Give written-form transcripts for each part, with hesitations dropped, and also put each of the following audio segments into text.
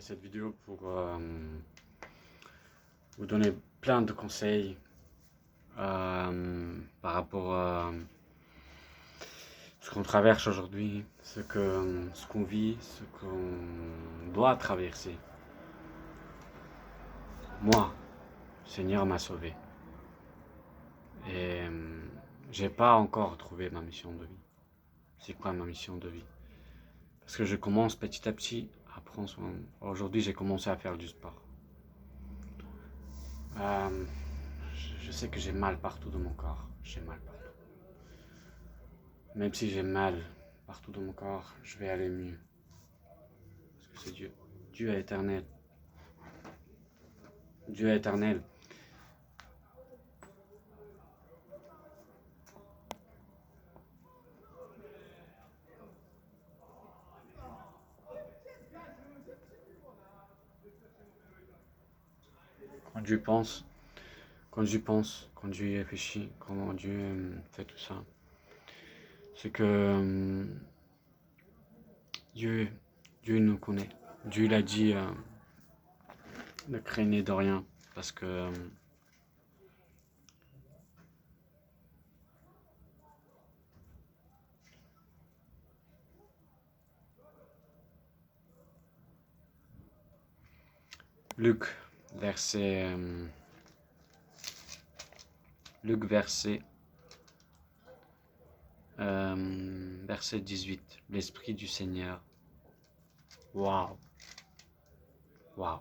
cette vidéo pour vous donner plein de conseils par rapport à ce qu'on traverse aujourd'hui, ce qu'on vit, ce qu'on doit traverser. Moi, le Seigneur m'a sauvé. Et j'ai pas encore trouvé ma mission de vie. C'est quoi ma mission de vie? Parce que je commence petit à petit à prendre soin. Aujourd'hui, j'ai commencé à faire du sport. Je sais que j'ai mal partout dans mon corps. J'ai mal partout. Même si j'ai mal partout dans mon corps, je vais aller mieux. Parce que c'est Dieu. Dieu est éternel. Dieu est éternel. Quand Dieu pense, quand Dieu y réfléchit, comment Dieu fait tout ça, c'est que Dieu nous connaît. Dieu l'a dit, ne craignez de rien, parce que Luc, verset 18, l'Esprit du Seigneur. Waouh! Waouh!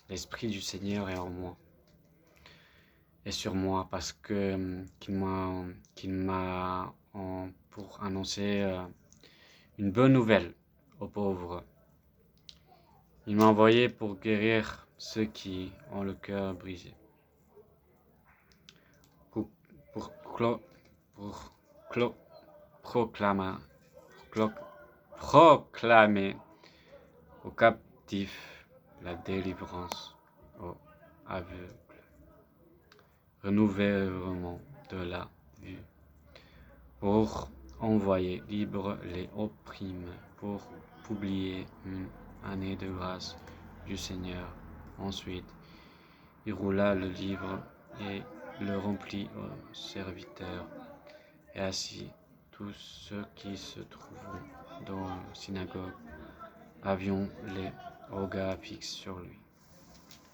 L'Esprit du Seigneur est en moi. Et sur moi parce que qu'il m'a pour annoncer une bonne nouvelle aux pauvres. Il m'a envoyé pour guérir ceux qui ont le cœur brisé. Proclamer aux captifs la délivrance, aux aveugles, renouvellement de la vue, pour envoyer libre les opprimés, pour publier une année de grâce du Seigneur. Ensuite, il roula le livre et le remplit aux serviteurs. Et ainsi, tous ceux qui se trouvaient dans la synagogue avions les regards fixes sur lui.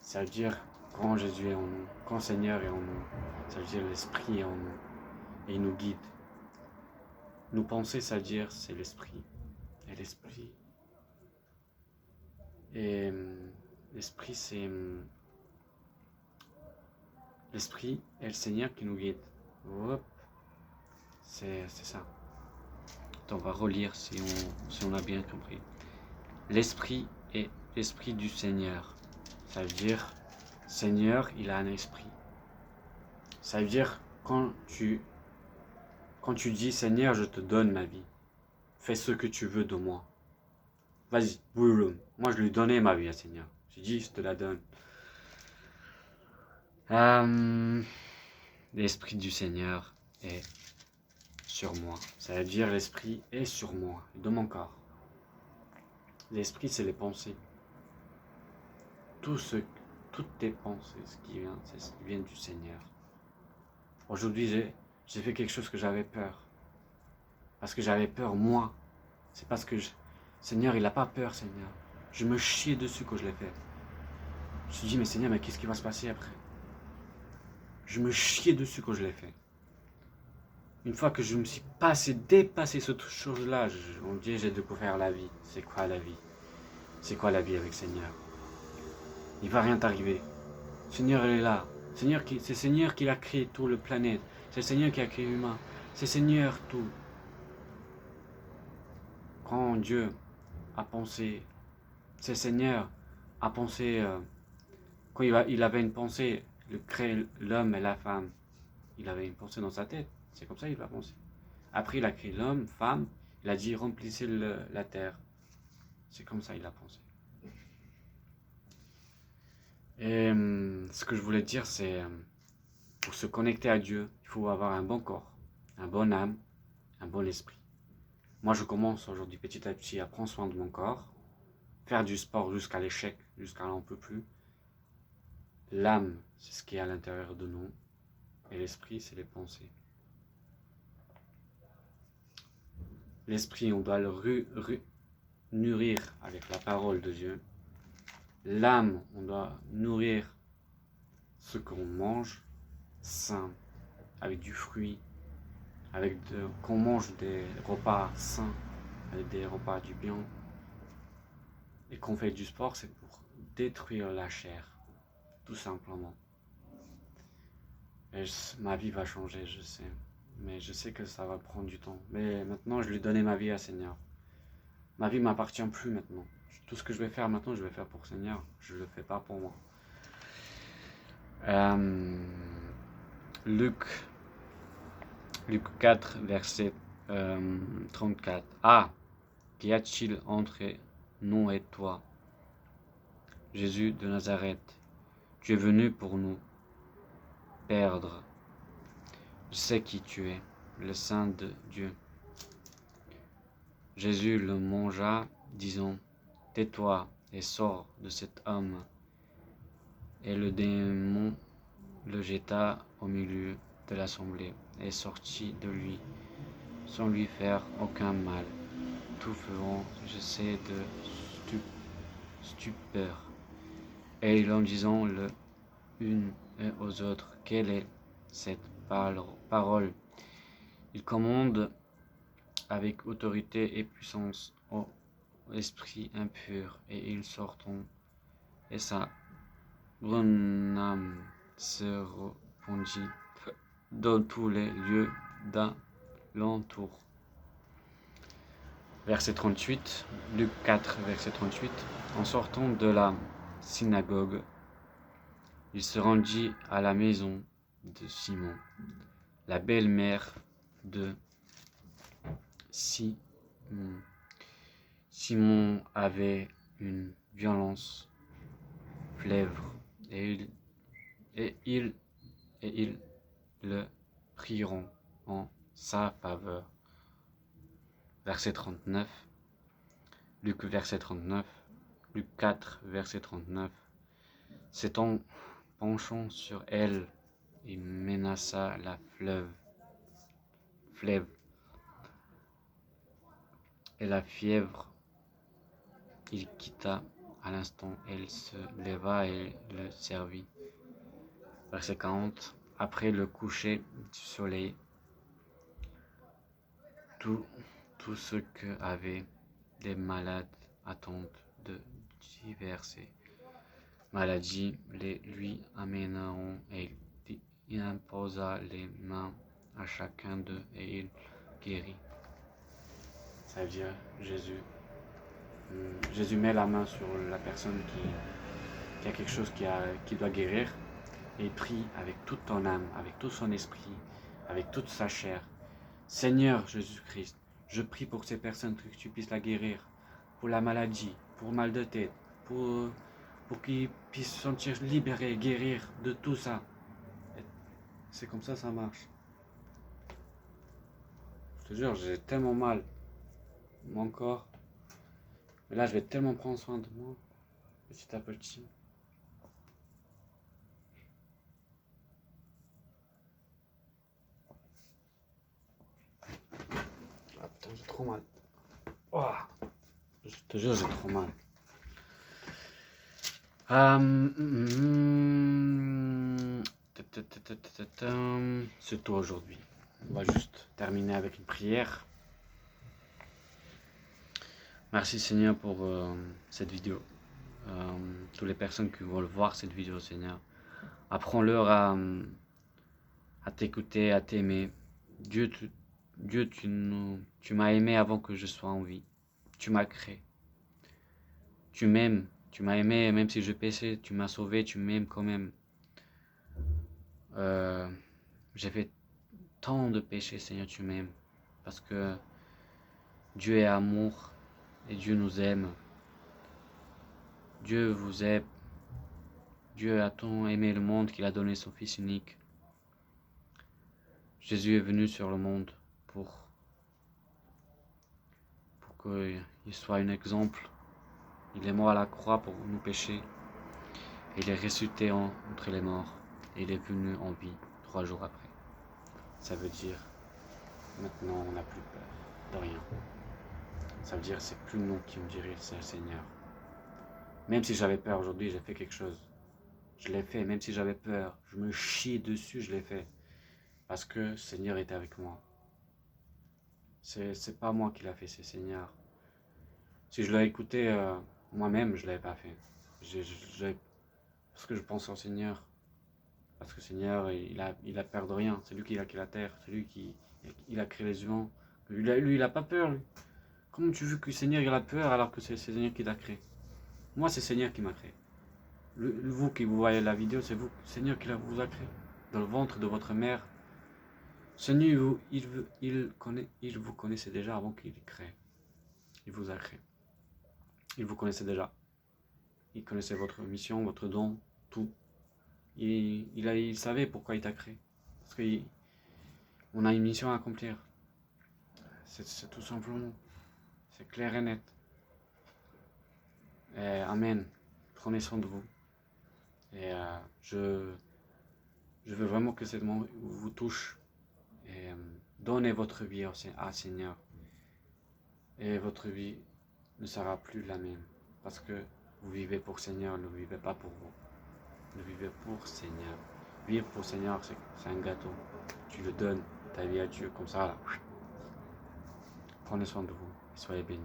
Ça veut dire, quand Jésus est en nous, quand le Seigneur est en nous, ça veut dire l'Esprit est en nous et il nous guide. Nous penser, ça veut dire c'est l'Esprit. Et l'Esprit, c'est l'Esprit et le Seigneur qui nous guide. Hop. C'est ça. On va relire si on a bien compris. L'Esprit est l'Esprit du Seigneur. Ça veut dire, Seigneur, il a un esprit. Ça veut dire, quand tu dis, Seigneur, je te donne ma vie. Fais ce que tu veux de moi. Vas-y, boum. Moi, je lui donnais ma vie à Seigneur. J'ai dit, je te la donne. L'Esprit du Seigneur est sur moi. Ça veut dire, l'Esprit est sur moi, dans mon corps. L'Esprit, c'est les pensées. Toutes tes pensées, ce qui vient du Seigneur. Aujourd'hui, j'ai fait quelque chose que j'avais peur. Parce que j'avais peur, moi. C'est parce que Seigneur, il n'a pas peur, Seigneur. Je me chiais dessus quand je l'ai fait. Je me suis dit, mais Seigneur, mais qu'est-ce qui va se passer après? Je me chiais dessus quand je l'ai fait. Une fois que je me suis dépassé cette chose-là, on me dit, j'ai découvert la vie. C'est quoi la vie? C'est quoi la vie avec Seigneur? Il ne va rien t'arriver. Seigneur, il est là. C'est Seigneur qui a créé tout le planète. C'est Seigneur qui a créé l'humain. C'est Seigneur tout. Quand Dieu a pensé, c'est Seigneur a pensé, quand il avait une pensée, de créer l'homme et la femme, il avait une pensée dans sa tête. C'est comme ça qu'il a pensé. Après, il a créé l'homme, femme, il a dit remplissez la terre. C'est comme ça qu'il a pensé. Et ce que je voulais dire, c'est pour se connecter à Dieu, il faut avoir un bon corps, un bon âme, un bon esprit. Moi, je commence aujourd'hui petit à petit à prendre soin de mon corps, faire du sport jusqu'à l'échec, jusqu'à l'on peut plus. L'âme, c'est ce qui est à l'intérieur de nous. Et l'esprit, c'est les pensées. L'esprit, on doit le nourrir avec la parole de Dieu. L'âme, on doit nourrir ce qu'on mange, sain, avec du fruit, qu'on mange des repas sains, avec des repas du bien. Et qu'on fait du sport, c'est pour détruire la chair, tout simplement. Et ma vie va changer, je sais. Mais je sais que ça va prendre du temps. Mais maintenant, je lui ai donné ma vie à Seigneur. Ma vie ne m'appartient plus maintenant. Tout ce que je vais faire maintenant, je vais faire pour Seigneur. Je ne le fais pas pour moi. Luc 4, verset 34. Ah, qu'y a-t-il entre nous et toi, Jésus de Nazareth? Tu es venu pour nous perdre. Je sais qui tu es, le Saint de Dieu. Jésus le mangea, disant, tais-toi et sors de cet homme. Et le démon le jeta au milieu de l'assemblée et sortit de lui, sans lui faire aucun mal. Tout faisant, je sais, de stupeur. Et ils en disant le une et aux autres, quelle est cette parole? Il commande avec autorité et puissance au esprit impur, et ils sortent, et sa bonne âme se répandit dans tous les lieux d'alentour. Verset 38, Luc 4, verset 38. En sortant de la synagogue, il se rendit à la maison de Simon, la belle-mère de Simon. Simon avait une violence fleuve, et ils le prieront en sa faveur. Verset 39, Luc verset 39, Luc 4 verset 39. S'étant penchant sur elle, il menaça la fleuve, et la fièvre il quitta à l'instant. Elle se leva et le servit. Verset 40. Après le coucher du soleil, tous ceux qui avaient des malades atteints de diverses maladies les lui amèneront, et il imposa les mains à chacun d'eux et il guérit. Ça veut dire Jésus met la main sur la personne qui a quelque chose qui doit guérir, et il prie avec toute ton âme, avec tout son esprit, avec toute sa chair. Seigneur Jésus-Christ, je prie pour ces personnes que tu puisses la guérir, pour la maladie, pour le mal de tête, pour qu'ils puissent se sentir libérés, guérir de tout ça. C'est comme ça marche. Je te jure, j'ai tellement mal, mon corps. Mais là, je vais tellement prendre soin de moi, petit à petit. Ah putain, j'ai trop mal. Oh, je te jure, j'ai trop mal. C'est tout aujourd'hui. On va juste terminer avec une prière. Merci Seigneur pour cette vidéo. Toutes les personnes qui veulent voir cette vidéo, Seigneur, apprends-leur à t'écouter, à t'aimer. Dieu, tu m'as aimé avant que je sois en vie. Tu m'as créé. Tu m'aimes. Tu m'as aimé même si je péchais. Tu m'as sauvé. Tu m'aimes quand même. J'ai fait tant de péchés, Seigneur, tu m'aimes. Parce que Dieu est amour et Dieu nous aime. Dieu vous aime. Dieu a tant aimé le monde qu'il a donné son Fils unique. Jésus est venu sur le monde pour qu'il soit un exemple Il est mort à la croix pour nos péchés. Il est ressuscité entre les morts. Et il est venu en vie 3 jours après. Ça veut dire, maintenant on n'a plus peur de rien. Ça veut dire c'est plus nous qui me dirige, c'est le Seigneur. Même si j'avais peur aujourd'hui, j'ai fait quelque chose. Je l'ai fait, même si j'avais peur. Je me chie dessus, je l'ai fait. Parce que le Seigneur était avec moi. C'est pas moi qui l'a fait, c'est le Seigneur. Si je l'avais écouté moi-même, je ne l'avais pas fait. Parce que je pense au Seigneur. Parce que le Seigneur, il a peur de rien. C'est lui qui a créé la terre. C'est lui qui il a créé les humains. Lui, il n'a pas peur, lui. Comment tu veux que le Seigneur il a peur alors que c'est le Seigneur qui l'a créé? Moi, c'est le Seigneur qui m'a créé. Vous qui vous voyez la vidéo, c'est vous, le Seigneur qui vous a créé. Dans le ventre de votre mère. Seigneur, il vous connaissait déjà avant qu'il crée. Il vous a créé. Il vous connaissait déjà. Il connaissait votre mission, votre don, tout. Il savait pourquoi il t'a créé. Parce qu'on a une mission à accomplir. C'est tout simplement. C'est clair et net. Et amen. Prenez soin de vous. Et je veux vraiment que cette moment vous touche. Et donnez votre vie au Seigneur. Et votre vie ne sera plus la même. Parce que vous vivez pour le Seigneur, ne vivez pas pour vous. Ne vivez pour le Seigneur. Vivre pour le Seigneur, c'est un gâteau. Tu le donnes, ta vie à Dieu, comme ça. Là. Prenez soin de vous et soyez bénis.